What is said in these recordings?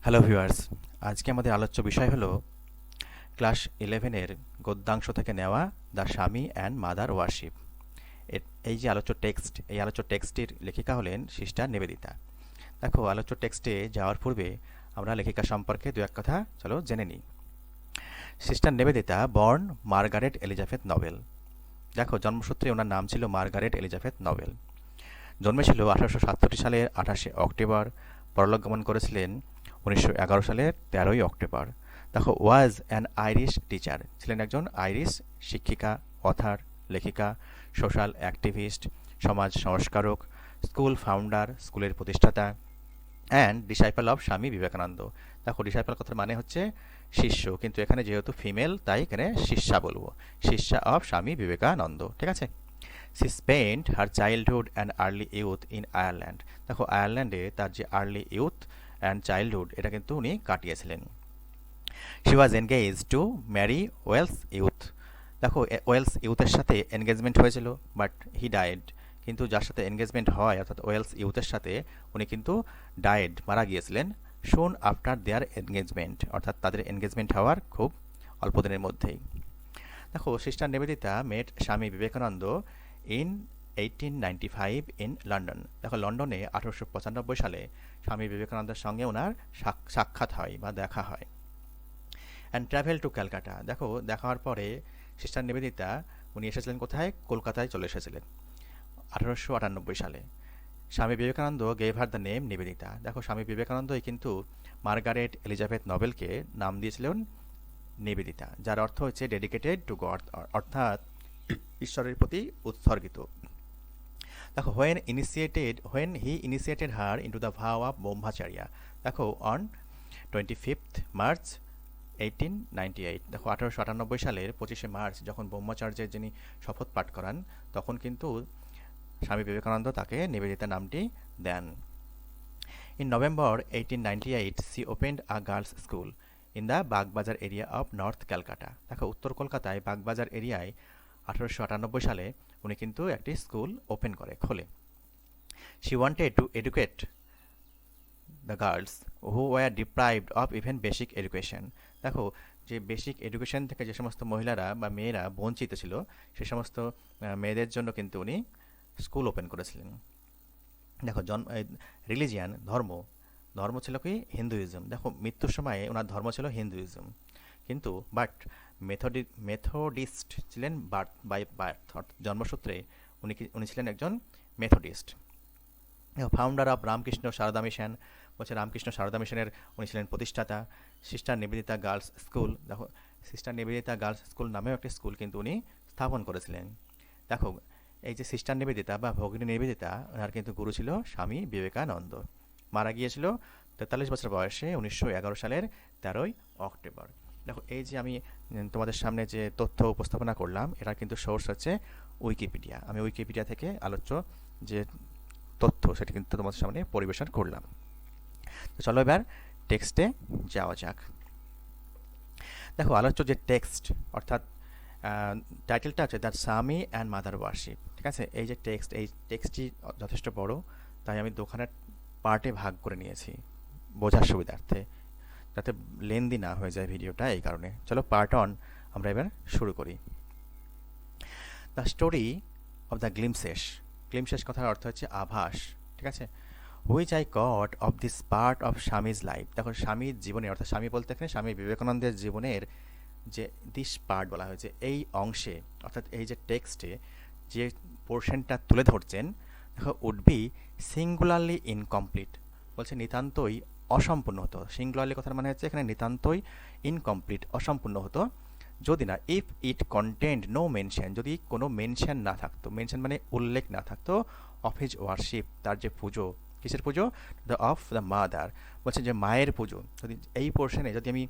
Hello viewers, আজকে আমাদের আলোচ্য বিষয় হলো ক্লাস 11-এর গদ্যাংশ থেকে নেওয়া দ্য স্বামী অ্যান্ড মাদার ওয়ারশিপ। এই যে আলোচ্য টেক্সটটির লেখিকা হলেন সিস্টার নিবেদিতা। দেখো, আলোচ্য টেক্সটে যাওয়ার পূর্বে আমরা লেখিকা সম্পর্কে দু এক কথা চলো জেনে নিই। Sister Nivedita born Margaret Elizabeth novel. দেখো, জন্মসূত্রে ওনার নাম ছিল মার্গারেট এলিজাবেথ নভেল। জন্মেছিল 1867 সালের 28শে অক্টোবর, পরলোক গমন করেছিলেন 1911 সালের 13ই অক্টোবর। দেখো, ওয়াজ অ্যান আইরিশ টিচার, ছিলেন একজন আইরিশ শিক্ষিকা, অথার, লেখিকা, সোশ্যাল অ্যাক্টিভিস্ট, সমাজ সংস্কারক, স্কুল ফাউন্ডার, স্কুলের প্রতিষ্ঠাতা, and disciple of Swami Vivekananda. দেখো, ডিসাইপল কথার মানে হচ্ছে শিষ্য, কিন্তু এখানে যেহেতু ফিমেল তাই এখানে শিষ্যা বলবো, শিষ্যা অফ স্বামী বিবেকানন্দ। ঠিক আছে। She spent her childhood and early youth in Ireland. দেখো, আয়ারল্যান্ডে তার যে আর্লি ইউথ অ্যান্ড চাইল্ডহুড এটা কিন্তু উনি কাটিয়েছিলেন। She was engage to marry Welsh youth. দেখো, ওয়েলস ইউথের সাথে এনগেজমেন্ট হয়েছিল, বাট হি ডায়েড। কিন্তু যার সাথে এনগেজমেন্ট হয় অর্থাৎ ওয়েলস ইউথের সাথে, উনি কিন্তু ডায়েড, মারা গিয়েছিলেন শুন আফটার দেয়ার এনগেজমেন্ট, অর্থাৎ তাদের এনগেজমেন্ট হওয়ার খুব অল্প দিনের মধ্যেই। দেখো, Sister Nivedita mate Swami Vivekananda in 1895 in London. দেখো, লন্ডনে 1895 সালে স্বামী বিবেকানন্দের সঙ্গে ওনার সাক্ষাৎ হয় বা দেখা হয়। And travel to Calcutta. দেখো, দেখা হওয়ার পরে সিস্টার নিবেদিতা উনি এসেছিলেন কোথায়? কলকাতায় চলে এসেছিলেন 1898 সালে। Swami Vivekananda gave her the name Nivedita. দেখো, স্বামী বিবেকানন্দই কিন্তু মার্গারেট এলিজাবেথ নভেলকে নাম দিয়েছিলেন নিবেদিতা, যার অর্থ হচ্ছে ডেডিকেটেড টু গড, অর্থাৎ ঈশ্বরের প্রতি উৎসর্গিত। দেখো, when he initiated her into the vow of ব্রহ্মচার্য। দেখো, অন 25th মার্চ 1898। দেখো, 1898 সালের 25শে মার্চ যখন ব্রহ্মচার্যের যিনি শপথ পাঠ করান, তখন কিন্তু স্বামী বিবেকানন্দ তাকে নিবেদিতা নামটি দেন। In November 1898 she opened a girls' school in the Bagbazar area of north Calcutta. দেখো, উত্তর কলকাতায় বাগবাজার এরিয়ায় 1898 সালে উনি কিন্তু একটি স্কুল খোলে। She wanted to educate the girls who were deprived of even basic education। দেখো, যে বেসিক এডুকেশন থেকে যে সমস্ত মহিলারা বা মেয়েরা বঞ্চিত ছিল, সে সমস্ত মেয়েদের জন্য কিন্তু উনি স্কুল ওপেন করেছিলেন। দেখো, রিলিজিয়ান, ধর্ম ছিল কি? হিন্দুইজম। দেখো, মৃত্যুর সময়ে ওনার ধর্ম ছিল হিন্দুইজম, কিন্তু বাট মেথডিস্ট ছিলেন বাই বার্থ, জন্মসূত্রে উনি ছিলেন একজন Methodist. Founder of Ramakrishna Sarada Mission, বলছে রামকৃষ্ণ সারদা মিশনের উনি ছিলেন প্রতিষ্ঠাতা। Sister Nivedita girls school. দেখো, সিস্টার নিবেদিতা গার্লস স্কুল নামেও একটি স্কুল কিন্তু উনি স্থাপন করেছিলেন। দেখো, এই যে সিস্টার নিবেদিতা বা ভগিনী নিবেদিতা, ওনার কিন্তু গুরু ছিল স্বামী বিবেকানন্দ। মারা গিয়েছিল 43 বছর বয়সে 1911 সালের 13ই অক্টোবর। দেখো, এই যে আমি তোমাদের সামনে যে তথ্য উপস্থাপনা করলাম, এটার কিন্তু সোর্স হচ্ছে উইকিপিডিয়া। আমি উইকিপিডিয়া থেকে আলোচ্য যে তথ্য সেটা কিন্তু তোমাদের সামনে পরিবেশন করলাম। তো চলো এবার টেক্সটে যাওয়া যাক। দেখো, আলোচ্য যে টেক্সট অর্থাৎ টাইটেলটা হচ্ছে দ্য স্বামী অ্যান্ড মাদার ওয়ারশিপ। ঠিক আছে। এই যে এই টেক্সটটি যথেষ্ট বড়, তাই আমি দুখানের পার্টে ভাগ করে নিয়েছি বোঝার সুবিধার্থে, যাতে লেন্দি না হয়ে যায় ভিডিওটা। এই কারণে চলো পার্ট অন আমরা এবার শুরু করি। The story of the glimpses কথার অর্থ হচ্ছে আভাস। ঠিক আছে। Which I got off this part of Swami's life. দেখো, স্বামীর জীবনে, অর্থাৎ স্বামী বলতে এখানে স্বামী বিবেকানন্দের জীবনের যে দিস পার্ট বলা হয়েছে, এই অংশে অর্থাৎ এই যে টেক্সটে যে পোর্শনটা তুলে ধরছেন, দেখো, উড বি সিঙ্গুলারলি ইনকমপ্লিট। বলছে নিতান্তই অসম্পূর্ণ হতো। সিঙ্গুলারলি কথার মানে হচ্ছে এখানে নিতান্তই ইনকমপ্লিট, অসম্পূর্ণ হতো যদি না if it contained no mention, যদি কোনো মেনশন না থাকতো। মেনশন মানে উল্লেখ না থাকতো অফ হিজ ওয়ারশিপ, তার যে পুজো। কিসের পুজো? Of the mother. বলছে যে মায়ের পুজো। যদি এই পোর্শনে যদি আমি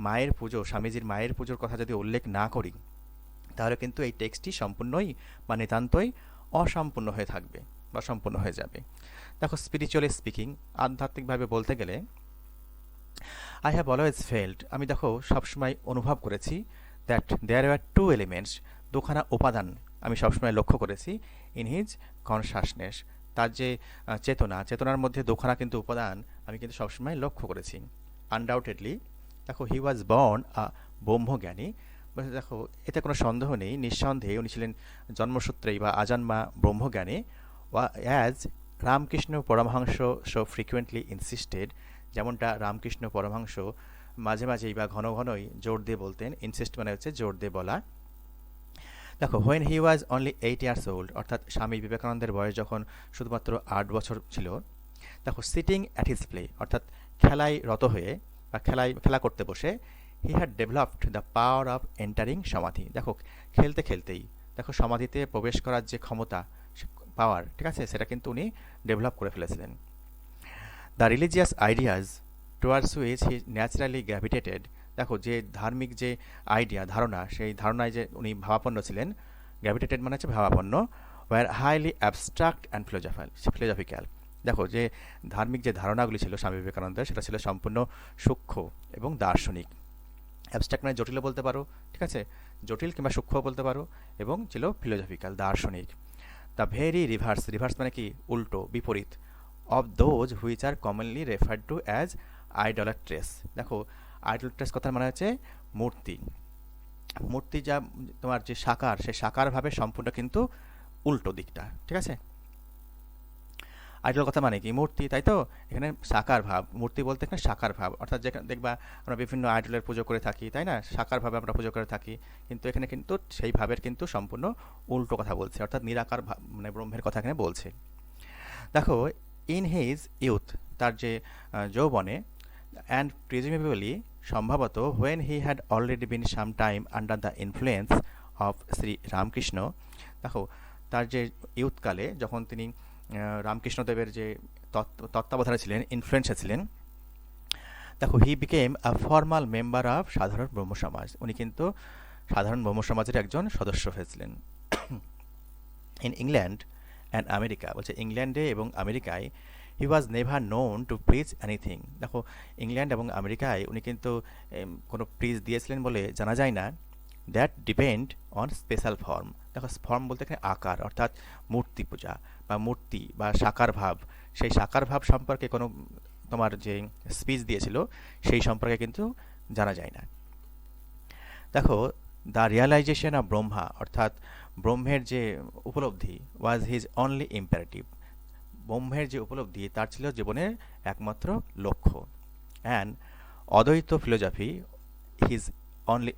মায়ের পুজো, স্বামীজির মায়ের পুজোর কথা যদি উল্লেখ না করি, তাহলে কিন্তু এই টেক্সটটি সম্পূর্ণই বা নিতান্তই অসম্পূর্ণ হয়ে থাকবে বা সম্পূর্ণ হয়ে যাবে। দেখো, স্পিরিচুয়ালি স্পিকিং, আধ্যাত্মিকভাবে বলতে গেলে, আই হ্যাভ অলওয়েজ ফেল্ট, আমি দেখো সবসময় অনুভব করেছি, that there are two elements, দুখানা উপাদান আমি সবসময় লক্ষ্য করেছি, ইন হিজ কনসাসনেস, তার যে চেতনার মধ্যে দুখানা কিন্তু উপাদান আমি কিন্তু সবসময় লক্ষ্য করেছি। আনডাউটেডলি, দেখো হি ওয়াজ বর্ন আ ব্রহ্মজ্ঞানী, দেখো এতে কোনো সন্দেহ নেই, নিঃসন্দেহে উনি ছিলেন জন্মসূত্রেই বা আজন্মা ব্রহ্মজ্ঞানী। As Ramakrishna Paramahamsa so frequently insisted, যেমনটা রামকৃষ্ণ পরমহংস মাঝে মাঝেই বা ঘন ঘনই জোর দিয়ে বলতেন, ইনসিস্ট মানে হচ্ছে জোর দিয়ে বলা। দেখো when he was only 8 years old, অর্থাৎ স্বামী বিবেকানন্দের বয়স যখন শুধুমাত্র 8 বছর ছিল, দেখো সিটিং অ্যাট হিজ প্লে, অর্থাৎ খেলায় রত হয়ে বা খেলা করতে বসে, he had developed the power of entering সমাধি, দেখো খেলতে খেলতেই দেখো সমাধিতে প্রবেশ করার যে ক্ষমতা, পাওয়ার, ঠিক আছে, সেটা কিন্তু উনি ডেভেলপ করে ফেলেছিলেন। The religious ideas towards which he naturally gravitated, দেখো যে ধার্মিক যে আইডিয়া, ধারণা, সেই ধারণায় যে উনি ভাবাপন্ন ছিলেন, গ্র্যাভিটেটেড মানে হচ্ছে ভাবাপন্ন, were highly abstract and philosophical, দেখো যে ধার্মিক যে ধারণাগুলি ছিল স্বামী বিবেকানন্দের, সেটা ছিল সম্পূর্ণ সূক্ষ্ম এবং দার্শনিক। অ্যাবস্ট্রাক্ট মানে জটিলও বলতে পারো, ঠিক আছে, জটিল কিংবা সূক্ষ্ম বলতে পারো, এবং ছিল ফিলোজফিক্যাল, দার্শনিক। দ্য ভেরি রিভার্স, রিভার্স মানে কি উল্টো, বিপরীত, of those which are commonly referred to as idolatrous, দেখো আইডলাট্রেস কথার মানে হচ্ছে মূর্তি, মূর্তি যা তোমার যে সাকার, সেই সাকার ভাবে সম্পূর্ণ কিন্তু উল্টো দিকটা, ঠিক আছে। আইডল কথা মানে কি মূর্তি, তাই তো, এখানে সাকার ভাব, মূর্তি বলতে এখানে সাকার ভাব, অর্থাৎ যেখানে দেখবা আমরা বিভিন্ন আইডলের পুজো করে থাকি, তাই না, সাকার ভাবে আমরা পুজো করে থাকি, কিন্তু এখানে কিন্তু সেই ভাবের কিন্তু সম্পূর্ণ উল্টো কথা বলছে, অর্থাৎ নিরাকার ভাব মানে ব্রহ্মের কথা এখানে বলছে। দেখো ইন হিজ ইউথ, তার যে যৌবনে, অ্যান্ড প্রিজুমেবলি সম্ভবত, when he had already been some time under the influence of Shri Ramakrishna, দেখো তার যে ইউথকালে যখন তিনি রামকৃষ্ণদেবের যে তত্ত্বাবধানে ছিলেন, ইনফ্লুয়েন্সে ছিলেন, দেখো he became a formal member of সাধারণ ব্রহ্ম সমাজ, উনি কিন্তু সাধারণ ব্রহ্ম সমাজের একজন সদস্য হয়েছিলেন। ইন ইংল্যান্ড অ্যান্ড আমেরিকা, বলছে ইংল্যান্ডে এবং আমেরিকায়, he was never known to preach anything, দেখো ইংল্যান্ড এবং আমেরিকায় উনি কিন্তু কোনো প্রিচ দিয়েছিলেন বলে জানা যায় না। That depend on special form, দেখো ফর্ম বলতে এখানে আকার, অর্থাৎ মূর্তি পূজা বা মূর্তি বা সাকার ভাব, সেই সাকার ভাব সম্পর্কে কোনো তোমার যে স্পিচ দিয়েছিল সেই সম্পর্কে কিন্তু জানা যায় না। দেখো দ্য রিয়ালাইজেশন অফ ব্রহ্মা, অর্থাৎ ব্রহ্মের যে উপলব্ধি, ওয়াজ হিজ অনলি ইম্পারেটিভ, ব্রহ্মের যে উপলব্ধি তার ছিল জীবনের একমাত্র লক্ষ্য। অ্যান্ড অদ্বৈত philosophy his only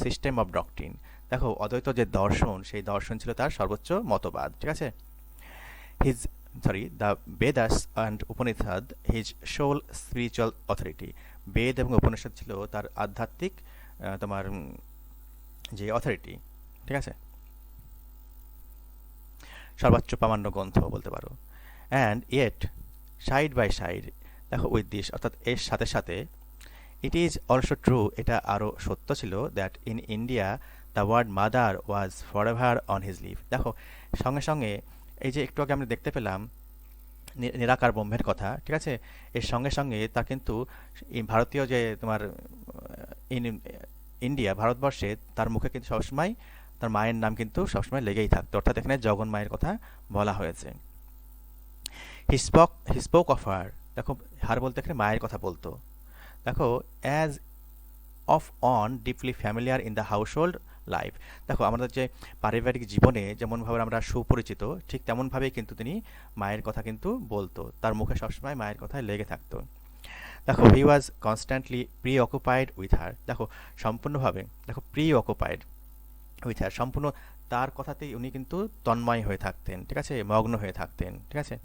system of doctrine, দেখো অদ্বৈত যে দর্শন, সেই দর্শন ছিল তার সর্বোচ্চ মতবাদ, ঠিক আছে। His the Vedas and Upanishad his sole spiritual authority, Veda এবং উপনিষদ ছিল তার আধ্যাত্মিক তোমার যে অথরিটি, ঠিক আছে, সর্বোচ্চ প্রামাণ্য গ্রন্থ বলতে পারো। And yet side by side, দেখো উইথ দিস, অর্থাৎ এর সাথে সাথে, ইট ইজ অলসো ট্রু, এটা আরও সত্য ছিল, that in India the word mother was for ever on his লিভ, দেখো সঙ্গে সঙ্গে এই যে একটু আগে আমরা দেখতে পেলাম নিরাকার ব্রহ্মের কথা, ঠিক আছে, এর সঙ্গে সঙ্গে তার কিন্তু ভারতীয় যে তোমার ইন্ডিয়া, ভারতবর্ষে তার মুখে কিন্তু সবসময় তার মায়ের নাম কিন্তু সবসময় লেগেই থাকতো, অর্থাৎ এখানে জগন মায়ের কথা বলা হয়েছে। হি স্পোক অফ হার, দেখো হার বলতে এখানে মায়ের কথা বলতো, দেখো as of on deeply familiar in the house hold life, দেখো আমাদের যে পারিবারিক জীবনে যেমনভাবে আমরা সুপরিচিত, ঠিক তেমনভাবেই কিন্তু তিনি মায়ের কথা কিন্তু বলতো, তার মুখে সবসময় মায়ের কথায় লেগে থাকতো। দেখো he was constantly preoccupied with her, দেখো সম্পূর্ণভাবে, দেখো প্রি অকুপাইড উইথ হার, সম্পূর্ণ তার কথাতেই উনি কিন্তু তন্ময় হয়ে থাকতেন, ঠিক আছে, মগ্ন হয়ে থাকতেন, ঠিক আছে।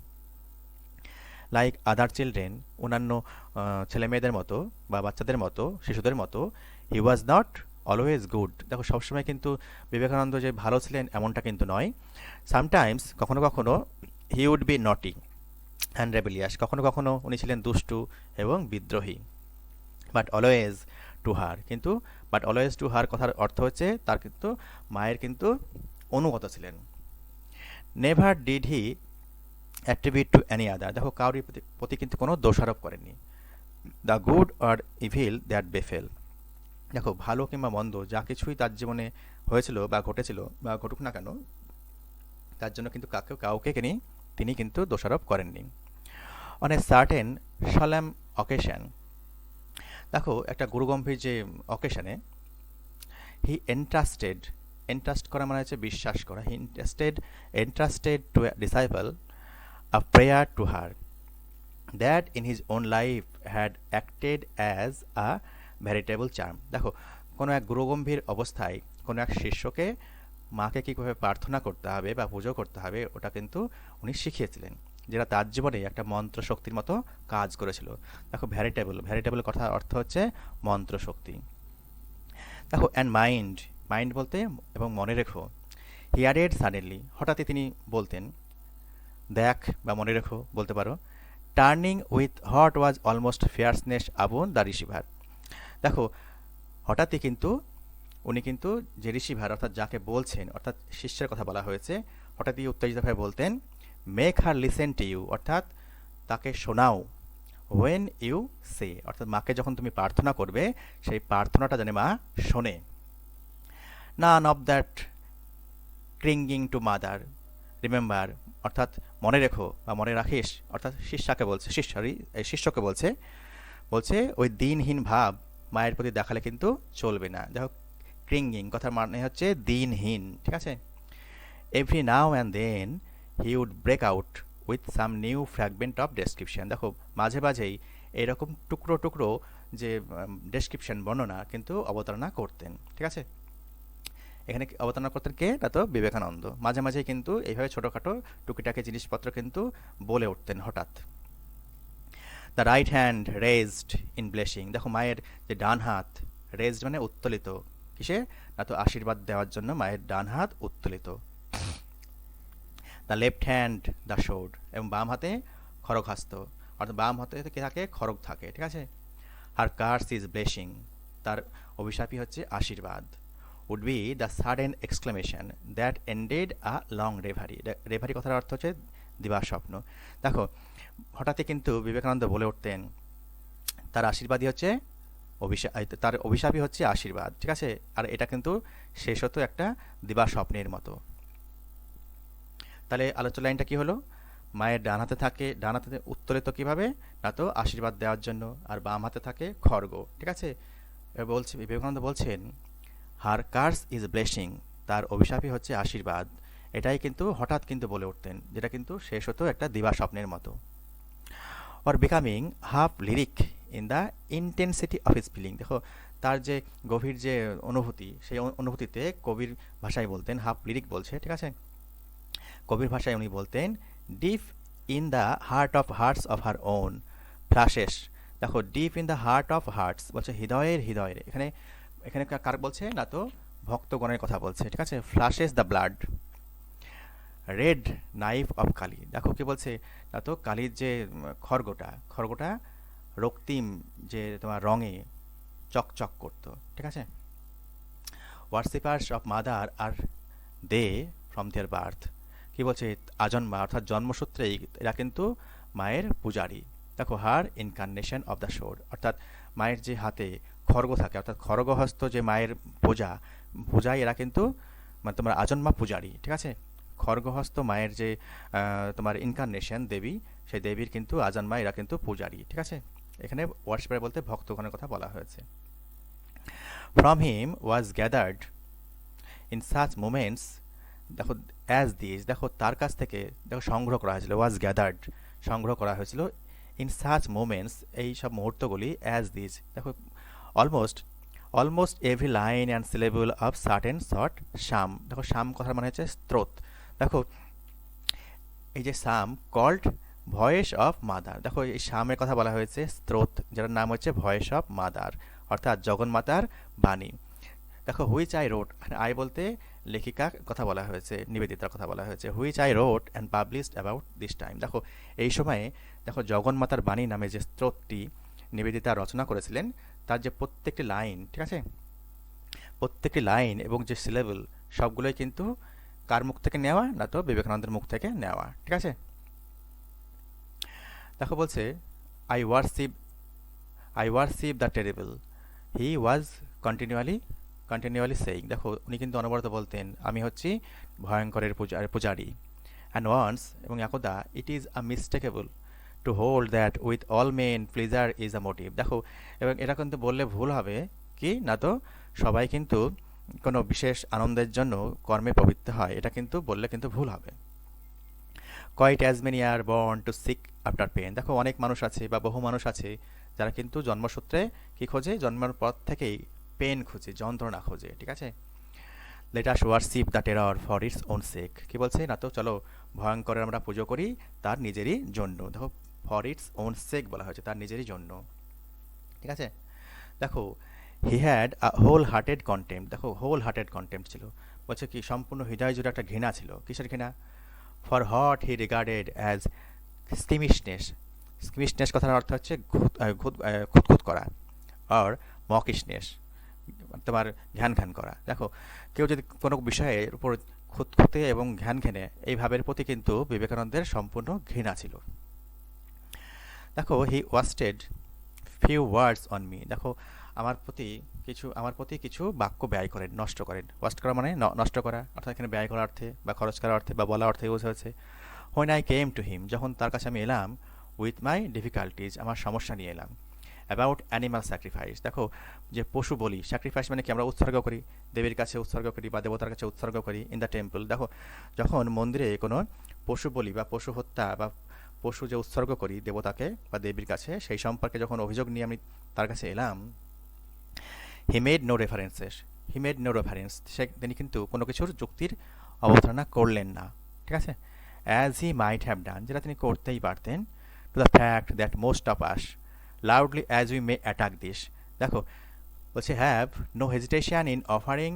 লাইক আদার চিলড্রেন, অন্যান্য ছেলেমেয়েদের মতো বা বাচ্চাদের মতো, শিশুদের মতো, হি ওয়াজ নট অলওয়েজ গুড, দেখো সবসময় কিন্তু বিবেকানন্দ যে ভালো ছিলেন এমনটা কিন্তু নয়। সামটাইমস, কখনো কখনো, হি উড বি নটি অ্যান্ড রেবেলিয়াস, কখনো কখনো উনি ছিলেন দুষ্টু এবং বিদ্রোহী। বাট অলওয়েজ টু হার, কিন্তু বাট অলওয়েজ টু হার কথার অর্থ হচ্ছে তার কিন্তু মায়ের কিন্তু অনুগত ছিলেন। Never did he attribute to any other, দেখো কাউরি প্রতি কিন্তু কোনো দোষারোপ করেননি। The good or evil that befell, দেখো ভালো কিংবা মন্দ যা কিছুই তার জীবনে হয়েছিল বা ঘটেছিল বা ঘটুক না কেন, তার জন্য কিন্তু কাউকে তিনি কিন্তু দোষারোপ করেননি। On a certain solemn occasion, দেখো একটা গুরুগম্ভীর যে অকেশনে হি এন্ট্রাস্টেড, এন্ট্রাস্ট করা মানে হচ্ছে বিশ্বাস করা, he entrusted to a disciple a prayer to her that in his own life had acted as a veritable charm. দেখো কোনো এক গুরুগম্ভীর অবস্থায় কোনো এক শিষ্যকে মাকে কীভাবে প্রার্থনা করতে হবে বা পুজো করতে হবে ওটা কিন্তু উনি শিখিয়েছিলেন, যেটা তার জীবনে একটা মন্ত্র শক্তির মতো কাজ করেছিল। দেখো ভ্যারিটেবল, ভ্যারিটেবল কথার অর্থ হচ্ছে মন্ত্র শক্তি। দেখো অ্যান্ড মাইন্ড, মাইন্ড বলতে এবং মনে রেখো, হিয়ারেড সাডেনলি, হঠাৎই তিনি বলতেন, দেখ বা মনে রেখো বলতে পারো, turning with hot was almost fierceness upon the receiver. দেখো হঠাৎই কিন্তু উনি কিন্তু যে রিসিভার অর্থাৎ যাকে বলছেন অর্থাৎ শিষ্যের কথা বলা হয়েছে, হঠাৎই উত্তেজিতভাবে বলতেন, make her listen to you, অর্থাৎ তাকে শোনাও, ওয়েন ইউ সে, অর্থাৎ মাকে যখন তুমি প্রার্থনা করবে সেই প্রার্থনাটা যেন মা শোনে। None of that cringing to mother, remember, অর্থাৎ মনে রেখো বা মনে রাখিস, অর্থাৎ শিষ্যাকে বলছে, এই শিষ্যকে বলছে, বলছে ওই দিনহীন ভাব মায়ের প্রতি দেখালে কিন্তু চলবে না। দেখো ক্রিঙ্গিং কথার মানে হচ্ছে দিনহীন, ঠিক আছে। Every now and then he would break out with some new fragment of description. দেখো মাঝে মাঝেই এরকম টুকরো টুকরো যে ডেসক্রিপশন বর্ণনা কিন্তু অবতারণা করতেন, ঠিক আছে। এখানে অবতারণা করতেন কে? তা তো বিবেকানন্দ। মাঝে মাঝেই কিন্তু এইভাবে ছোটোখাটো টুকিটাকি জিনিসপত্র কিন্তু বলে উঠতেন হঠাৎ। The right hand raised in blessing, দেখো মায়ের যে ডান হাত, রেজড মানে উত্তোলিত, কিসে? না তো আশীর্বাদ দেওয়ার জন্য মায়ের ডান হাত উত্তোলিত। The left hand the sword, এবং বাম হাতে খড়গ হস্ত, অর্থাৎ বাম হাতে কি থাকে? খড়গ থাকে, ঠিক আছে। আর কার্স ইজ ব্লেসিং, তার অভিশাপই হচ্ছে আশীর্বাদ। Would be the sudden exclamation that ended a long reverie, reverie কথার অর্থ হচ্ছে দিবাস্বপ্ন। দেখো হঠাৎই কিন্তু বিবেকানন্দ বলে উঠতেন, তার আশীর্বাদই হচ্ছে তার অভিশাপই হচ্ছে আশীর্বাদ, ঠিক আছে। আর এটা কিন্তু শেষ হতো একটা দিবাস্বপ্নের মতো। তাহলে আলোচ্য লাইনটা কি হলো? মায়ের ডান হাতে থাকে, ডান হাতে উত্তোলিত কিভাবে? না তো আশীর্বাদ দেওয়ার জন্য, আর বাম হাতে থাকে খড়গ, ঠিক আছে। এবার বলছে বিবেকানন্দ বলছেন, হার কার্স ইজ ব্লেসিং, তার অভিশাপই হচ্ছে আশীর্বাদ। এটাই কিন্তু হঠাৎ কিন্তু বলে উঠতেন, যেটা কিন্তু শেষ হতো একটা দিবাস্বপ্নের মতো। Or becoming half lyric in the intensity of his feeling, দেখো তার যে গভীর যে অনুভূতি, সেই অনুভূতিতে কবির ভাষায় বলতেন, হাফ লিরিক বলছে, ঠিক আছে। কবির ভাষায় উনি বলতেন, deep in the heart of hearts of her own flashes. দেখো deep in the heart of hearts বলছে হৃদয়ের হৃদয়ের, এখানে এখানে কার বলছে? না তো ভক্তগণের কথা বলছে, ঠিক আছে। Flashes the blood red knife of Kali, দেখো কি বলছে? না তো কালীর যে খড়গটা, খড়গটা রক্তিম যে তোমার রঙে চকচক করতো, ঠিক আছে। Worshippers of mother are they from their birth, কি বলছে? আজন্মা অর্থাৎ জন্মসূত্রেই এরা কিন্তু মায়ের পূজারী। দেখো হার ইনকার্নেশন অফ দ্য শোর, অর্থাৎ মায়ের যে হাতে খড়গ থাকে, অর্থাৎ খড়গহস্ত যে মায়ের পূজায় এরা কিন্তু মানে তোমার আজন্মা পূজারী, ঠিক আছে। খড়গহস্ত মায়ের যে তোমার ইনকার্নেশন দেবী, সেই দেবীর কিন্তু আজন্মা এরা কিন্তু পূজারী, ঠিক আছে। এখানে ওয়ার্শিপার বলতে ভক্তগণের কথা বলা হয়েছে। From him was gathered in such moments, দেখো অ্যাজ দিস, দেখো তার কাছ থেকে দেখো সংগ্রহ করা হয়েছিল, ওয়াজ গ্যাদার্ড সংগ্রহ করা হয়েছিল, ইন সাচ মোমেন্টস এই সব মুহূর্তগুলি, অ্যাজ দিস, দেখো almost almost every line and syllable of certain short শাম, দেখো শাম কথার মানে হচ্ছে স্রোত। দেখো এই যে শাম কল্ড ভয়েস অফ মাদার, দেখো এই শামের কথা বলা হয়েছে স্রোত, যার নাম হচ্ছে ভয়েস অফ মাদার, অর্থাৎ জগন্মাতার বাণী। দেখো হুইচ আই রোট, আই বলতে লেখিকা কথা বলা হয়েছে, নিবেদিতার কথা বলা হয়েছে, which I রোট and published about this time. দেখো এই সময়ে দেখো জগন্মাতার বাণী নামে যে স্তোত্রটি নিবেদিতা রচনা করেছিলেন, তার যে প্রত্যেকটি লাইন, ঠিক আছে, প্রত্যেকটি লাইন এবং যে সিলেবল সবগুলোই কিন্তু কার মুখ থেকে নেওয়া? না তো বিবেকানন্দের মুখ থেকে নেওয়া, ঠিক আছে। দেখো বলছে I worship the terrible, he was continually saying, দেখো উনি কিন্তু অনবরত বলতেন, আমি হচ্ছি ভয়ঙ্করের পূজারী। অ্যান্ড ওয়ান্স, এবং একদা, it is a mistakable to hold that with all men pleasure is a motive. দেখো, এবং এটা কিন্তু বললে ভুল হবে কি না, তো সবাই কিন্তু কোনো বিশেষ আনন্দের জন্য কর্মে প্রবৃত্ত হয়, এটা কিন্তু বললে কিন্তু ভুল হবে। Quite as many are born to seek after pain. দেখো, অনেক মানুষ আছে বা বহু মানুষ আছে যারা কিন্তু জন্মসূত্রে কি খোঁজে, জন্মের পর থেকেই পেন খোঁজে, যন্ত্রণা খোঁজে, ঠিক আছে। Let us worship the terror for its own sake. কি বলছে না, তো চলো ভয়ঙ্করের আমরা পুজো করি তার নিজেরই জন্য। দেখো, ফর ইটস ওন সেক বলা হয়েছে, তার নিজেরই জন্য, ঠিক আছে। দেখো, he had a whole hearted contempt. দেখো, হোল হার্টেড কন্টেম্প্ট ছিল, বলছে কি সম্পূর্ণ হৃদয় জুড়ে একটা ঘৃণা ছিল। কিসের ঘৃণা? For what he regarded as squeamishness. Squeamishness কথার অর্থ হচ্ছে খুঁতখুত করা, আর মকিশনেস তোমার ঘ্যান ঘ্যান করা। দেখো, কেউ যদি কোনো বিষয়ের উপর খুঁতখুঁতে এবং ঘ্যান ঘেনে, এই ভাবের প্রতি কিন্তু বিবেকানন্দের সম্পূর্ণ ঘৃণা ছিল। দেখো, he wasted few words on me. দেখো, আমার প্রতি কিছু বাক্য ব্যয় করেন, নষ্ট করেন। ওয়াস্ট করা মানে নষ্ট করা, অর্থাৎ এখানে ব্যয় করার অর্থে বা খরচ করার অর্থে বা বলা অর্থে ইউজ হয়েছে। When I came to him, যখন তার কাছে আমি এলাম, উইথ মাই ডিফিকাল্টিজ, আমার সমস্যা নিয়ে এলাম। About animal sacrifice. দেখো, যে পশু বলি, স্যাক্রিফাইস মানে কি আমরা উৎসর্গ করি, দেবীর কাছে উৎসর্গ করি বা দেবতার কাছে উৎসর্গ করি ইন দ্য টেম্পল। দেখো, যখন মন্দিরে কোনো পশু বলি বা পশু হত্যা বা পশু যে উৎসর্গ করি দেবতাকে বা দেবীর কাছে, সেই সম্পর্কে যখন অভিযোগ নিয়ে আমি তার কাছে এলাম, he made no references. He made no reference, তিনি কিন্তু কোনো কিছুর যুক্তির অবতারণা করলেন না, ঠিক আছে। As he might have done, যেটা তিনি করতেই পারতেন, to the fact that most of us loudly as we may attack this. দেখো, বলছে have no hesitation in offering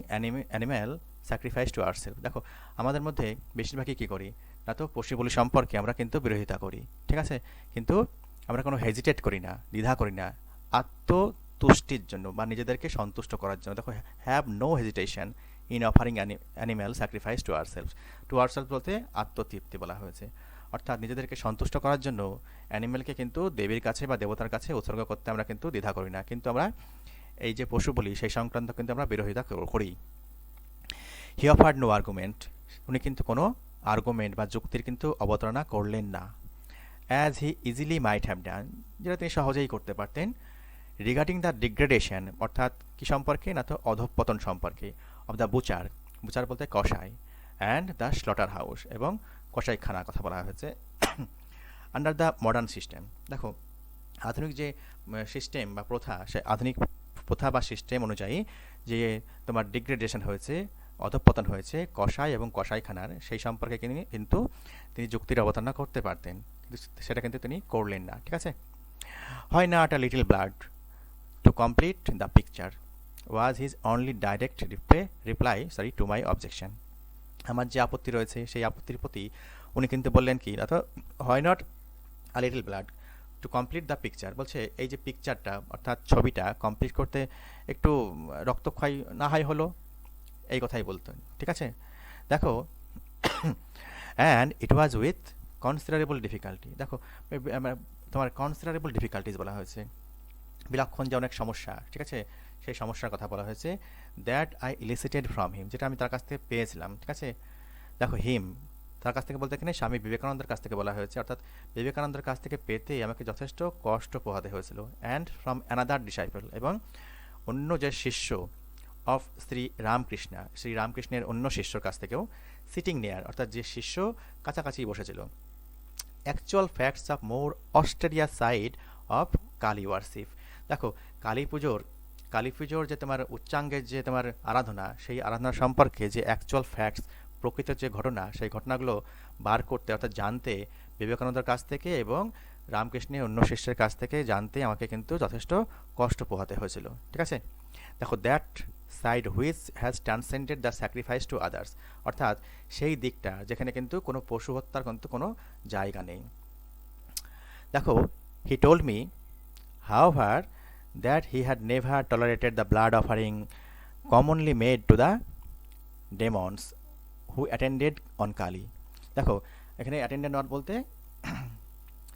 animal sacrifice to ourself. দেখো, আমাদের মধ্যে বেশিরভাগই কী করি না, তো পশু বলি সম্পর্কে আমরা কিন্তু বিরোধিতা করি, ঠিক আছে, কিন্তু আমরা কোনো হেজিটেট করি না, দ্বিধা করি না আত্মতুষ্টির জন্য বা নিজেদেরকে সন্তুষ্ট করার জন্য। দেখো, have no hesitation in offering animal sacrifice to ourself. To ourself বলতে আত্মতৃপ্তি বলা হয়েছে, অর্থাৎ নিজেদেরকে সন্তুষ্ট করার জন্য অ্যানিম্যালকে কিন্তু দেবীর কাছে বা দেবতার কাছে উৎসর্গ করতে আমরা কিন্তু দ্বিধা করি না, কিন্তু আমরা এই যে পশু বলি সেই সংক্রান্ত কিন্তু আমরা বিরোধিতা করি। হি অফার্ড নো আর্গুমেন্ট, উনি কিন্তু কোনো আর্গুমেন্ট বা যুক্তির কিন্তু অবতারণা করলেন না। As he easily might have done, যেটা তিনি সহজেই করতে পারতেন। রিগার্ডিং দ্য ডিগ্রেডেশন, অর্থাৎ কি সম্পর্কে না, তো অধঃপতন সম্পর্কে, অব দ্য বুচার, বুচার বলতে কসাই, অ্যান্ড দ্য স্লটার হাউস, এবং কসাইখানার কথা বলা হয়েছে। Under the modern system. দেখো, আধুনিক যে সিস্টেম বা প্রথা, সে আধুনিক প্রথা বা সিস্টেম অনুযায়ী যে তোমার ডিগ্রেডেশন হয়েছে, অধঃপতন হয়েছে কসাই এবং কসাইখানার, সেই সম্পর্কে কিন্তু তিনি যুক্তির অবতারণা করতে পারতেন, কিন্তু সেটা কিন্তু তিনি করলেন না, ঠিক আছে। হয় not a little blood to complete the picture was his only direct reply to my objection. আমার যে আপত্তি রয়েছে সেই আপত্তির প্রতি উনি কিন্তু বললেন কি না, তো হয় not a little blood to complete the picture, বলছে এই যে পিকচারটা অর্থাৎ ছবিটা কমপ্লিট করতে একটু রক্তক্ষয় না হয় হলো, এই কথাই বলতেন, ঠিক আছে। দেখো, and it was with considerable difficulty. দেখো, তোমার কনসিডারেবল ডিফিকাল্টিজ বলা হয়েছে, বিলক্ষণ যে অনেক সমস্যা, ঠিক আছে, সেই সমস্যার কথা বলা হয়েছে। দ্যাট আই ইলিসিটেড ফ্রম হিম, যেটা আমি তার কাছ থেকে পেয়েছিলাম, ঠিক আছে। দেখো, হিম তার কাছ থেকে বলতে এখানে স্বামী বিবেকানন্দের কাছ থেকে বলা হয়েছে, অর্থাৎ বিবেকানন্দের কাছ থেকে পেতে আমাকে যথেষ্ট কষ্ট পোহাতে হয়েছিল। অ্যান্ড ফ্রম অ্যানাদার ডিসাইপল, এবং অন্য যে শিষ্য অফ শ্রী রামকৃষ্ণের অন্য শিষ্যর কাছ থেকেও, সিটিং নেয়ার, অর্থাৎ যে শিষ্য কাছাকাছি বসেছিল। Actual facts of more Australia side of Kali worship. দেখো, কালী পুজোর যে তোমার উচ্চাঙ্গের যে তোমার আরাধনা, সেই আরাধনা সম্পর্কে যে অ্যাকচুয়াল ফ্যাক্টস, প্রকৃত যে ঘটনা, সেই ঘটনাগুলো বার করতে অর্থাৎ জানতে বিবেকানন্দের কাছ থেকে এবং রামকৃষ্ণের অন্য শিষ্যের কাছ থেকে জানতে আমাকে কিন্তু যথেষ্ট কষ্ট পোহাতে হয়েছিল, ঠিক আছে। দেখো, that side which has transcended the sacrifice to others, অর্থাৎ সেই দিকটা যেখানে কিন্তু কোনো পশু হত্যার কিন্তু কোনো জায়গা নেই। দেখো, he told me however that he had never tolerated the blood offering commonly made to the demons who attended on Kali. দেখো, এখানে অ্যাটেন্ডেন্ট নট বলতে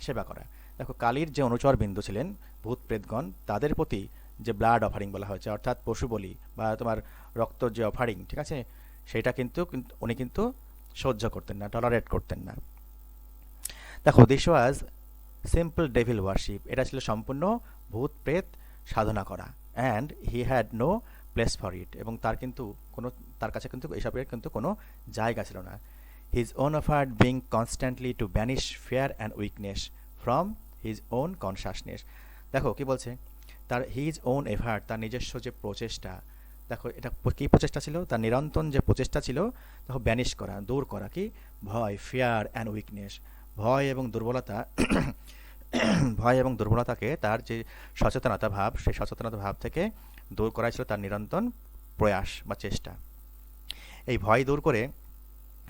সেবা করা। দেখো, কালীর যে অনুচর বিন্দু ছিলেন ভূত প্রেতগণ, তাদের প্রতি যে ব্লাড অফারিং বলা হয়েছে, অর্থাৎ পশু বলি বা তোমার রক্তর যে অফারিং, ঠিক আছে, সেটা কিন্তু উনি কিন্তু সহ্য করতেন না, টলারেট করতেন না। দেখো, this was simple devil worship, এটা ছিল সম্পূর্ণ ভূত প্রেত সাধনা করা। And he had no place for it, এবং তার কাছে কিন্তু এসবের কিন্তু কোনো জায়গা ছিল না। His own effort being constantly to banish fear and weakness from his own consciousness. দেখো কি বলছে, তার হিজ ওন এফার্ট, তার নিজস্ব যে প্রচেষ্টা, দেখো এটা কী প্রচেষ্টা ছিল, তার নিরন্তর যে প্রচেষ্টা ছিল, দেখো ব্যানিশ করা, দূর করা কি, ভয়, ফিয়ার অ্যান্ড উইকনেস, ভয় এবং দুর্বলতা ভয় এবং দুর্বলতাকে তার যে সচেতনতা ভাব, সেই সচেতনতা ভাব থেকে দূর করাই ছিল তার নিরন্তর প্রয়াস বা চেষ্টা। এই ভয় দূর করে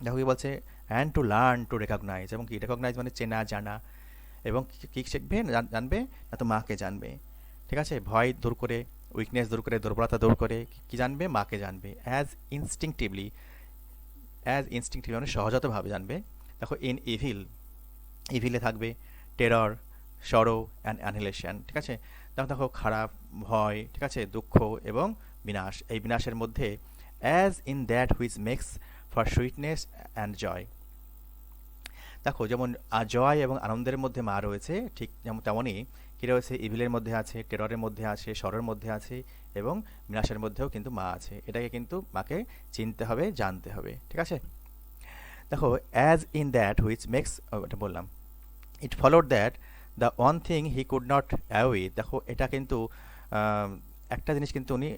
দেখো কি বলছে, and to learn to recognise, এবং কি রেকগনাইজ মানে চেনা জানা, এবং কী শিখবে, জানবে না তো মাকে জানবে। ঠিক আছে, ভয় দূর করে, উইকনেস দূর করে, দুর্বলতা দূর করে কি জানবে, মাকে জানবে। অ্যাজ ইনস্টিংটিভলি মানে সহজাতভাবে জানবে। দেখো ইন ইভিলে থাকবে টেরর, সরো অ্যান্ড অ্যানিহিলেশন। ঠিক আছে, দেখো দেখো খারাপ, ভয়, ঠিক আছে, দুঃখ এবং বিনাশ। এই বিনাশের মধ্যে as in that which makes for sweetness and joy. দেখো যেমন জয় এবং আনন্দের মধ্যে মা রয়েছে, ঠিক যেমন তেমনই কী রয়েছে, ইভিলের মধ্যে আছে, টেররের মধ্যে আছে, সরের মধ্যে আছে, এবং বিনাশের মধ্যেও কিন্তু মা আছে। এটাকে কিন্তু মাকে চিনতে হবে, জানতে হবে। ঠিক আছে, দেখো as in that which makes, এটা বললাম, it followed that the one thing he could not away. দেখো এটা কিন্তু একটা জিনিস কিন্তু উনি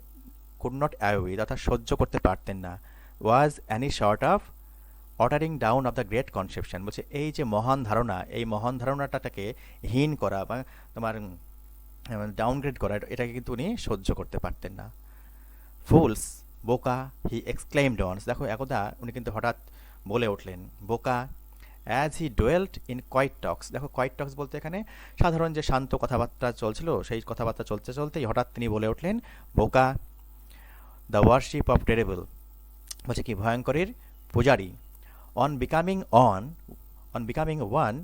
কুড নট অ্যাওয়ে, অর্থাৎ সহ্য করতে পারতেন না, was any short of ordering down of the great conception. বলছে এই যে মহান ধারণা, এই মহান ধারণাটাকে হীন করা বা তোমার ডাউনগ্রেড করা, এটাকে কিন্তু উনি সহ্য করতে পারতেন না। ফুলস, বোকা, হি এক্সক্লেইমড অনস। দেখো একদা উনি কিন্তু হঠাৎ বলে উঠলেন, বোকা, as he dwelt in quiet talks. দেখো কোয়াইট টক্স বলতে এখানে সাধারণ যে শান্ত কথাবার্তা চলছিল, সেই কথাবার্তা চলতে চলতেই হঠাৎ তিনি বলে উঠলেন, বোকা, দ্য ওয়ার্শিপ অফ টেরেবল, বলছে কি ভয়ঙ্করের পূজারী, on becoming one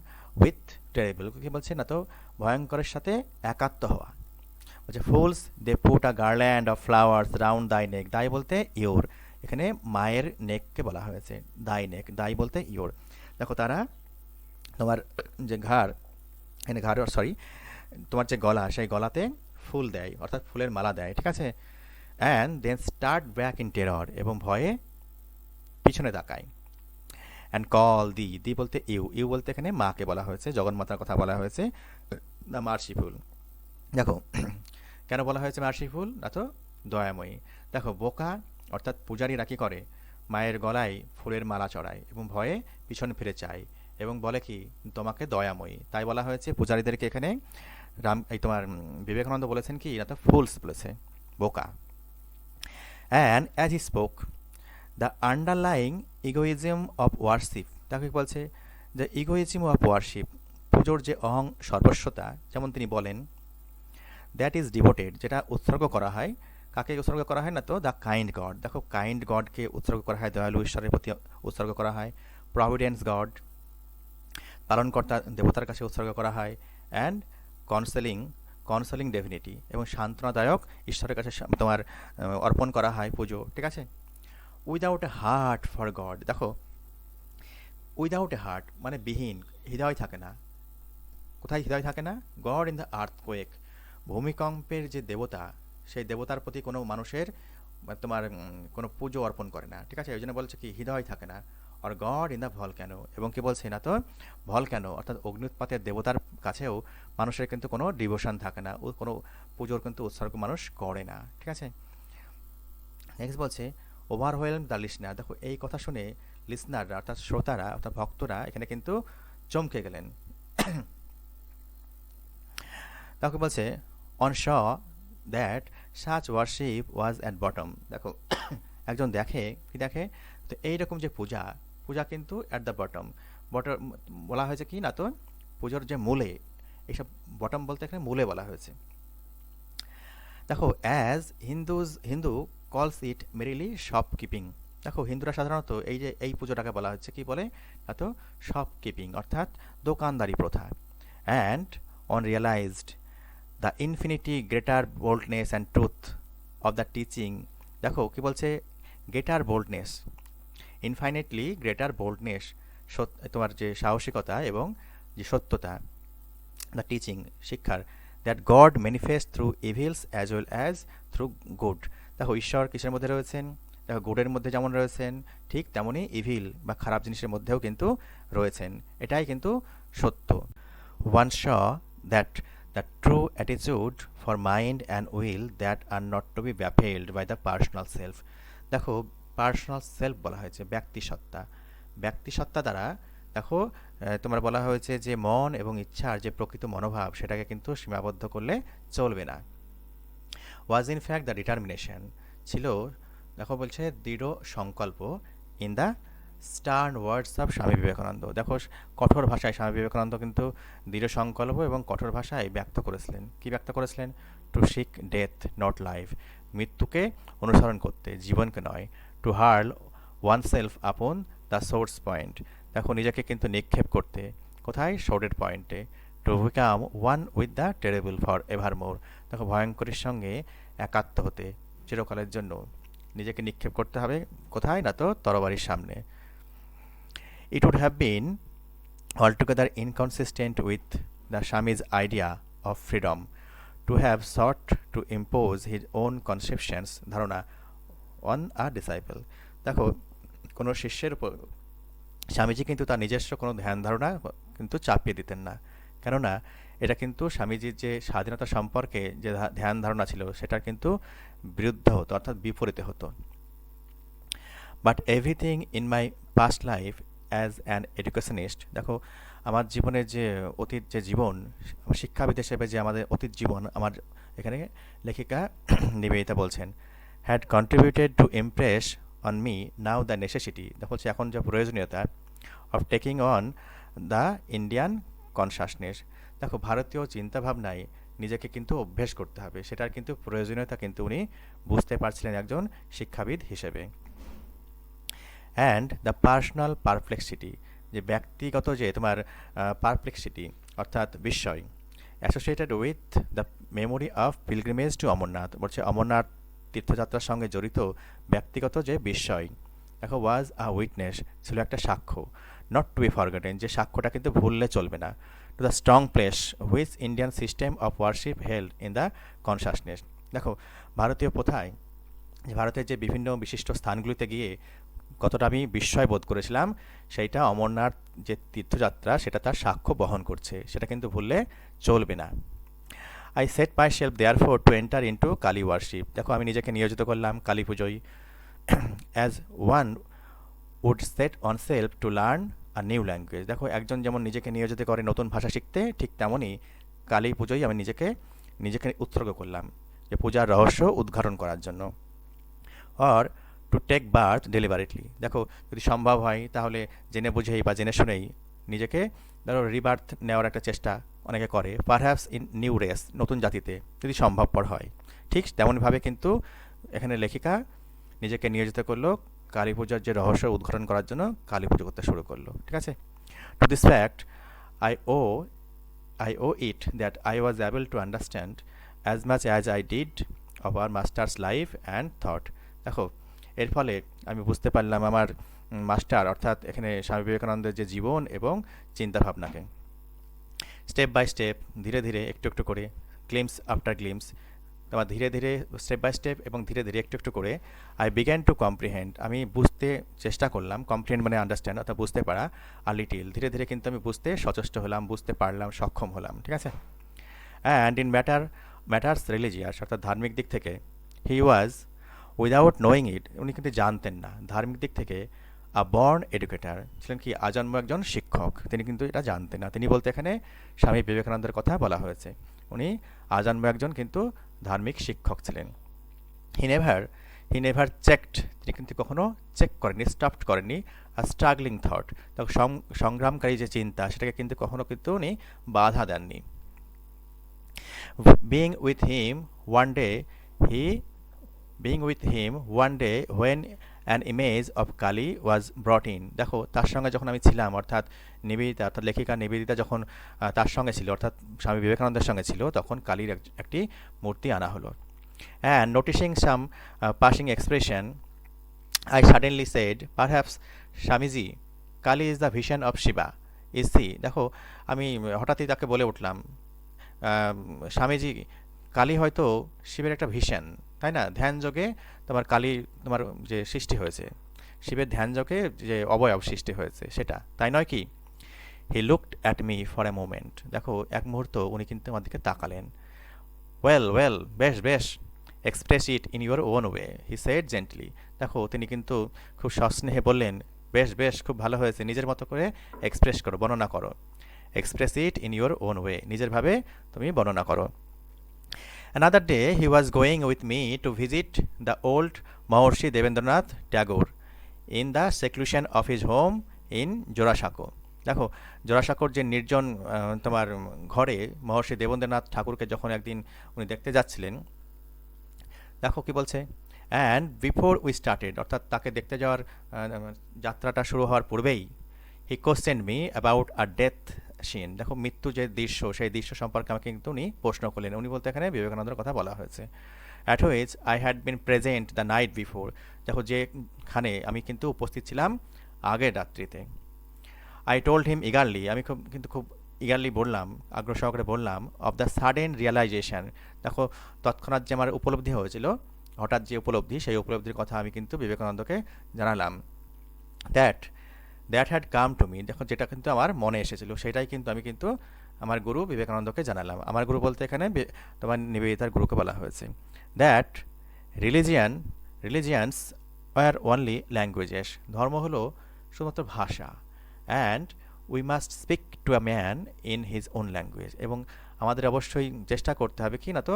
with terrible, কি বলছে না তো ভয়ঙ্করের সাথে একাত্ম হওয়া। বলছে fools, they put a garland of flowers round thy neck. দাই বলতে ইয়োর, এখানে মায়ের নেককে বলা হয়েছে দাই নেক, দাই বলতে ইয়োর। দেখো তারা তোমার যে ঘাড়, এখানে ঘাড় সরি, তোমার যে গলা, সেই গলাতে ফুল দেয়, অর্থাৎ ফুলের মালা দেয়। ঠিক আছে, and then start back in terror, এবং ভয়ে পিছনে তাকায়। অ্যান্ড কল দি বলতে ইউ বলতে এখানে মাকে বলা হয়েছে, জগন্মাতার কথা বলা হয়েছে, দ্য মার্সিফুল। দেখো কেন বলা হয়েছে মার্সিফুল, না তো দয়াময়ী। দেখো বোকা অর্থাৎ পূজারীরা কী করে, মায়ের গলায় ফুলের মালা চড়ায় এবং ভয়ে পিছন ফিরে চায় এবং বলে কি তোমাকে দয়াময়ী, তাই বলা হয়েছে পূজারীদেরকে এখানে এই তোমার বিবেকানন্দ বলেছেন কি, না তো ফুলস বলেছে, বোকা। And as he spoke the underlying egoism of worship. তাকে বলছে দ্য ইগোইজম অফ ওয়ার্শিপ, পুজোর যে অহং সর্বস্বতা, যেমন তিনি বলেন, দ্যাট ইজ ডিভোটেড, যেটা উৎসর্গ করা হয়, কাকে উৎসর্গ করা হয়, না তো দ্য কাইন্ড গড। দেখো কাইন্ড গডকে উৎসর্গ করা হয়, দয়ালু ঈশ্বরের প্রতি উৎসর্গ করা হয়। প্রভিডেন্স গড, পালনকর্তা দেবতার কাছে উৎসর্গ করা হয়। অ্যান্ড কনসোলিং ডেভিনিটি, এবং সান্ত্বনাদায়ক ঈশ্বরের কাছে তোমার অর্পণ করা হয় পুজো। ঠিক আছে, without a heart for god. দেখো উইদাউট এ হার্ট মানে বিহীন, হৃদয় থাকে না। কোথায় হৃদয় থাকে না, গড ইন দ্য আর্থকোয়েক, ভূমিকম্পের যে দেবতা, সেই দেবতার প্রতি কোনো মানুষের তোমার কোনো পুজো অর্পণ করে না। ঠিক আছে, ওই জন্য বলছে কি হৃদয় থাকে না। আর গড ইন দ্য ভলক্যানো, এবং কি বলছে না তো ভলক্যানো অর্থাৎ অগ্নুৎপাতের দেবতার কাছেও মানুষের কিন্তু কোনো ডিভোশন থাকে না, কোনো পুজোর কিন্তু উৎসর্গ মানুষ করে না। ঠিক আছে, নেক্সট বলছে ওভারওয়েলম দ্য লিসনার। দেখো এই কথা শুনে লিসনাররা অর্থাৎ শ্রোতারা অর্থাৎ ভক্তরা এখানে কিন্তু চমকে গেলেন। তাকে বলছে on show that such worship was at bottom. দেখো একজন দেখে কি দেখে, তো এইরকম যে পূজা কিন্তু অ্যাট দ্য বটম বলা হয়েছে কি, না তো পুজোর যে মূলে, এইসব বটম বলতে এখানে মূলে বলা হয়েছে। দেখো অ্যাজ হিন্দু কলস ইট মেরিলি শপকিপিং। দেখো হিন্দুরা সাধারণত এই পুজোটাকে বলা হচ্ছে কি বলে, না তো শপকিপিং অর্থাৎ দোকানদারি প্রথা। And on realised the infinity greater boldness and truth of the teaching. দেখো কি বলছে, greater boldness, infinitely greater boldness, তোমার যে সাহসিকতা এবং যে সত্যতা, দ্য টিচিং শিক্ষার, that God manifest through evils as well as through good. দেখো ঈশ্বর কিসের মধ্যে রয়েছেন? দেখো গুডের মধ্যে যেমন রয়েছেন, ঠিক তেমনই ইভিল বা খারাপ জিনিসের মধ্যেও কিন্তু রয়েছেন। এটাই কিন্তু সত্য। One saw that the true অ্যাটিচিউড for mind and will that are not to be baffled by the personal self. দেখো পার্সোনাল সেলফ বলা হয়েছে ব্যক্তিসত্তা। ব্যক্তিসত্তা দ্বারা দেখো তোমার বলা হয়েছে যে মন এবং ইচ্ছার যে প্রকৃত মনোভাব সেটাকে কিন্তু সীমাবদ্ধ করলে চলবে না। Was in fact the determination, ছিল দেখো বলছে দৃঢ় সংকল্প, in the stern words of Swami Vivekananda. দেখো কঠোর ভাষায় স্বামী বিবেকানন্দ কিন্তু দৃঢ় সংকল্প এবং কঠোর ভাষায় ব্যক্ত করেছিলেন। কি ব্যক্ত করেছিলেন? To seek death not life, মৃত্যুকে অনুসরণ করতে, জীবনকে নয়। To hurl one self upon the source point, দেখো নিজেকে কিন্তু নিক্ষেপ করতে কোথায়? সোর্ডের পয়েন্টে। To become one with the terrible for evermore, দেখো ভয়ঙ্করের সঙ্গে একাত্ম হতে চিরকালের জন্য নিজেকে নিক্ষেপ করতে হবে কোথায়? না তো তরবারির সামনে। It would have been altogether inconsistent with the Swami's idea of freedom to have sought to impose his own conceptions, ধারণা, on a disciple। দেখো কোনো শিষ্যের উপর স্বামীজি কিন্তু তার নিজস্ব কোনো ধ্যান ধারণা কিন্তু চাপিয়ে দিতেন না, কেননা এটা কিন্তু স্বামীজির যে স্বাধীনতা সম্পর্কে যে ধ্যান ধারণা ছিল সেটার কিন্তু বিরুদ্ধ হতো, অর্থাৎ বিপরীতে হতো। But everything in my past life as an educationist, দেখো আমার জীবনের যে অতীত যে জীবন, শিক্ষাবিদ হিসেবে যে আমাদের অতীত জীবন, আমার এখানে লেখিকা নিবেদিতা বলছেন, had contributed to Impress on me now the necessity, দেখো হচ্ছে এখন যে প্রয়োজনীয়তা, of taking on the Indian consciousness, দেখো ভারতীয় চিন্তাভাবনায় নিজেকে কিন্তু অভ্যেস করতে হবে, সেটার কিন্তু প্রয়োজনীয়তা কিন্তু উনি বুঝতে পারছিলেন একজন শিক্ষাবিদ হিসেবে। অ্যান্ড দ্য পার্সোনাল পারপ্লেক্সিটি, যে ব্যক্তিগত যে তোমার পারপ্লেক্সিটি অর্থাৎ বিস্ময়, associated with the memory of pilgrimage to Amarnath, বলছে অমরনাথ তীর্থযাত্রার সঙ্গে জড়িত ব্যক্তিগত যে বিস্ময়, দেখো ওয়াজ আ উইটনেস, ছিল একটা সাক্ষ্য, নট টু বি ফরগটেন, যে সাক্ষ্যটা কিন্তু ভুললে চলবে না। To the strong place which Indian system of worship held in the consciousness, দেখো ভারতীয় প্রথায় যে ভারতের যে বিভিন্ন বিশিষ্ট স্থানগুলিতে গিয়ে কতটা আমি বিস্ময় বোধ করেছিলাম, সেইটা অমরনাথ যে তীর্থযাত্রা সেটা তার সাক্ষ্য বহন করছে, সেটা কিন্তু ভুললে চলবে না। I set myself therefore to enter into Kali worship, দেখো আমি নিজেকে নিয়োজিত করলাম কালী পুজোয়। As one would set oneself to learn a new language, দেখো একজন যেমন নিজেকে নিয়োজিত করে নতুন ভাষা শিখতে, ঠিক তেমনই কালী পুজোয় আমি নিজেকে নিজেকে উৎসর্গ করলাম যে পূজার রহস্য উদ্ঘাটন করার জন্য। Or to take birth deliberately, দেখো যদি সম্ভব হয় তাহলে জেনে বুঝেই বা জেনে শুনেই নিজেকে ধরো রিবার্থ নেওয়ার একটা চেষ্টা অনেকে করে, পারহ্যাপস ইন নিউ রেস, নতুন জাতিতে যদি সম্ভবপর হয়। ঠিক তেমনভাবে কিন্তু এখানে লেখিকা নিজেকে নিয়োজিত করলো কালী পূজার যে রহস্য উদ্ঘাটন করার জন্য, কালী পুজো করতে শুরু করলো। ঠিক আছে। To this fact I owe I owe it that I was able to understand as much as I did of our master's life and thought, দেখো এর ফলে আমি বুঝতে পারলাম আমার মাস্টার অর্থাৎ এখানে স্বামী বিবেকানন্দের যে জীবন এবং চিন্তাভাবনাকে। স্টেপ বাই স্টেপ, ধীরে ধীরে একটু একটু করে, গ্লিমস আফটার গ্লিমস, তোমার ধীরে ধীরে স্টেপ বাই স্টেপ এবং ধীরে ধীরে একটু একটু করে আই বিগ্যান টু কম্প্রিহেন্ড, আমি বুঝতে চেষ্টা করলাম, কম্প্রিহেন্ড মানে আন্ডারস্ট্যান্ড অর্থাৎ বুঝতে পারা, আর লিটিল ধীরে ধীরে কিন্তু আমি বুঝতে সচেষ্ট হলাম, বুঝতে পারলাম, সক্ষম হলাম। ঠিক আছে। অ্যান্ড ইন ম্যাটার্স রিলিজিয়াস, অর্থাৎ ধার্মিক দিক থেকে, হি ওয়াজ উইদাউট নোয়িং ইট, উনি কিন্তু জানতেন না, ধার্মিক দিক থেকে আ বর্ন এডুকেটার, ছিলেন কি আজন্ম একজন শিক্ষক, তিনি কিন্তু এটা জানতেন না। তিনি বলতে এখানে স্বামী বিবেকানন্দের কথা বলা হয়েছে, উনি আজন্ম একজন কিন্তু ধার্মিক শিক্ষক ছিলেন। হি নেভার চেকড, তিনি কিন্তু কখনো চেক করেননি, স্টপড করেননি আর স্ট্রাগলিং থট, তখন সংগ্রামকারী যে চিন্তা সেটাকে কিন্তু কখনো কিন্তু উনি বাধা দেননি। being with him one day he being with him one day when an image of Kali was brought in, দেখো তার সঙ্গে যখন আমি ছিলাম অর্থাৎ নিবেদিতা অর্থাৎ লেখিকা নিবেদিতা যখন তার সঙ্গে ছিল অর্থাৎ স্বামী বিবেকানন্দের সঙ্গে ছিল, তখন কালীর একটি মূর্তি আনা হলো। And noticing some passing expression I suddenly said, perhaps Swamiji, Kali is the vision of Shiva, EC, দেখো আমি হঠাৎই তাকে বলে উঠলাম, আম, স্বামীজি, কালী হয়তো শিবের একটা ভিশন, তাই না? ধ্যানযোগে তোমার কালী, তোমার যে সৃষ্টি হয়েছে, শিবের ধ্যানযোগে যে অবয়ব সৃষ্টি হয়েছে সেটা, তাই নয় কি? He looked at me for a moment, দেখো এক মুহূর্ত উনি কিন্তু আমার দিকে তাকালেন। ওয়েল ওয়েল, বেশ বেশ, express it in your own way, he said gently. দেখো তিনি কিন্তু খুব সস্নেহে বললেন, বেশ বেশ, খুব ভালো হয়েছে, নিজের মতো করে এক্সপ্রেস করো, বর্ণনা করো। Express it in your own way, নিজের ভাবে তুমি বর্ণনা করো। Another day, he was going with me to visit the old Mahorshi Devendranath Tagore in the seclusion of his home in Jorasanko. দেখো জোড়াসাঁকোর যে নির্জন তোমার ঘরে মহর্ষি দেবেন্দ্রনাথ ঠাকুরকে যখন একদিন উনি দেখতে যাচ্ছিলেন, দেখো কি বলছে, অ্যান্ড বিফোর উই স্টার্টেড, অর্থাৎ তাকে দেখতে যাওয়ার যাত্রাটা শুরু হওয়ার পূর্বেই, he questioned me about a death scene, দেখো মৃত্যু যে দৃশ্য, সেই দৃশ্য সম্পর্কে আমাকে কিন্তু উনি প্রশ্ন করলেন। উনি বলতে এখানে বিবেকানন্দের কথা বলা হয়েছে। At which I had been present the night before, দেখো যেখানে আমি কিন্তু উপস্থিত ছিলাম আগের রাত্রিতে। আই টোল্ড হিম ইগারলি, আমি খুব ইগারলি বললাম, আগ্রহ সহকারে বললাম, অফ দ্য সাডেন রিয়েলাইজেশন, দেখো তৎক্ষণাৎ যে আমার উপলব্ধি হয়েছিল, হঠাৎ যে উপলব্ধি, সেই উপলব্ধির কথা আমি কিন্তু বিবেকানন্দকে জানালাম। That that had come to me, দেখো যেটা কিন্তু আমার মনে এসেছিল, সেটাই কিন্তু আমি কিন্তু আমার গুরু বিবেকানন্দকে জানালাম। আমার গুরু বলতে এখানে তোমার নিবেদিতার গুরুকে বলা হয়েছে। That religion religions were only languages, ধর্ম হলো শুধুমাত্র ভাষা। And we must speak to a man in his own language, এবং আমাদের অবশ্যই চেষ্টা করতে হবে কি না তো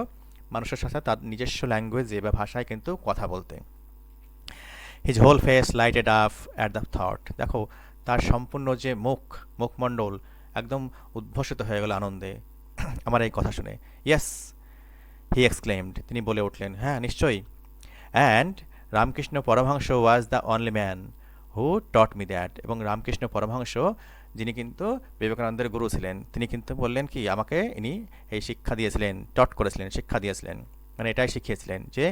মানুষের সাথে তার নিজস্ব ল্যাঙ্গুয়েজে বা ভাষায় কিন্তু কথা বলতে। His whole face lighted up at the thought, দেখো তার সম্পূর্ণ যে মুখমণ্ডল একদম উদ্ভাসিত হয়ে গেল আনন্দে আমার এই কথা শুনে। ইয়েস, হি এক্সক্লেমড, তিনি বলে উঠলেন, হ্যাঁ নিশ্চয়ই। And Ramakrishna Paramahamsa was the only man who taught me that, এবং রামকৃষ্ণ পরমহংস, যিনি কিন্তু বিবেকানন্দের গুরু ছিলেন, তিনি কিন্তু বললেন কি, আমাকে ইনি এই শিক্ষা দিয়েছিলেন, টট করেছিলেন, শিক্ষা দিয়েছিলেন, মানে এটাই শিখিয়েছিলেন যে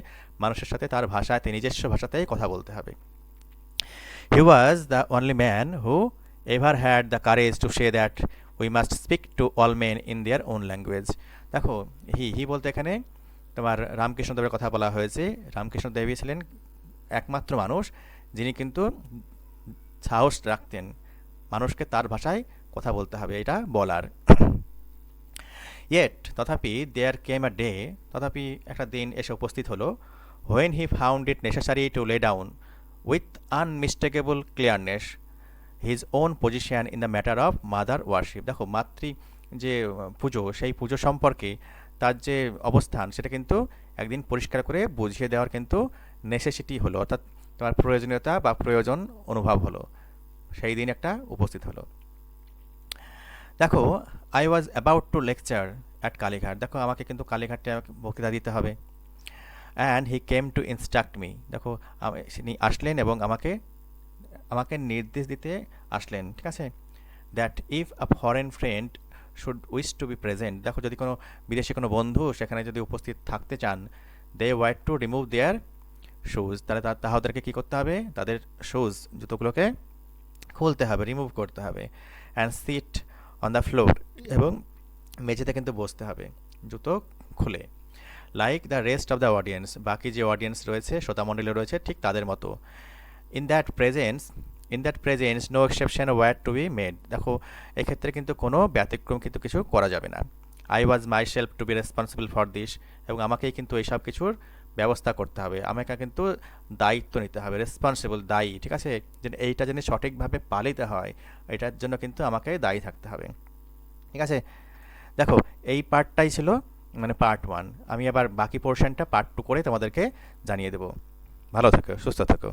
মানুষের সাথে তার ভাষায়, নিজস্ব ভাষাতেই কথা বলতে হবে। He was the only man who ever had the courage to say that we must speak to all men in their own language, দেখো হি বলতে এখানে তোমার রামকৃষ্ণদেবের কথা বলা হয়েছে। রামকৃষ্ণদেবই ছিলেন একমাত্র মানুষ যিনি কিন্তু সাহস রাখতেন মানুষকে তার ভাষায় কথা বলতে হবে এটা বলার। ইয়েট, তথাপি দেয়ার কেম আ ডে, তথাপি একটা দিন এসে উপস্থিত হলো, when he found it necessary to lay down with unmistakable clearness his own position in the matter of mother worship, দেখো মাতৃ যে পুজো, সেই পুজো সম্পর্কে তার যে অবস্থান, সেটা কিন্তু একদিন পরিষ্কার করে বুঝিয়ে দেওয়ার কিন্তু নেসেসিটি হলো, অর্থাৎ তোমার প্রয়োজনীয়তা বা প্রয়োজন অনুভব হলো, সেই দিন একটা উপস্থিত হলো। দেখো I was about to lecture at Kalighat, দেখো আমাকে কিন্তু কালীঘাটে বক্তৃতা দিতে হবে। And he came to instruct me, দেখো তিনি আসলেন এবং আমাকে আমাকে নির্দেশ দিতে আসলেন, ঠিক আছে। That if a foreign friend should wish to B present, দেখো যদি কোনো বিদেশি কোনো বন্ধু সেখানে যদি উপস্থিত থাকতে চান, they wait to remove their shoes, তাহলে তাহাদেরকে কী করতে হবে, তাদের শুজ জুতোগুলোকে খুলতে হবে, রিমুভ করতে হবে। And sit on the floor, এবং মেঝেতে কিন্তু বসতে হবে জুতো খুলে। Like the rest of the audience, বাকি যে অডিয়েন্স রয়েছে, শ্রোতামণ্ডলী রয়েছে, ঠিক তাদের মতো। In that presence no exception were to be made, দেখো এক্ষেত্রে কিন্তু কোনো ব্যতিক্রম কিন্তু কিছু করা যাবে না। I was my self to be responsible for this, এবং আমাকেই কিন্তু এইসব কিছুর ব্যবস্থা করতে হবে, আমাকে কিন্তু দায়িত্ব নিতে হবে, রেসপন্সিবল, দায়ী, ঠিক আছে, যে এইটা যেন সঠিকভাবে পালিত হয়, এটার জন্য কিন্তু আমাকে দায়ী থাকতে হবে, ঠিক আছে। দেখো এই পার্টটাই ছিল মানে পার্ট 1, আমি আবার বাকি পোর্শনটা পার্ট 2 করে তোমাদেরকে জানিয়ে দেবো। ভালো থেকো, সুস্থ থেকো।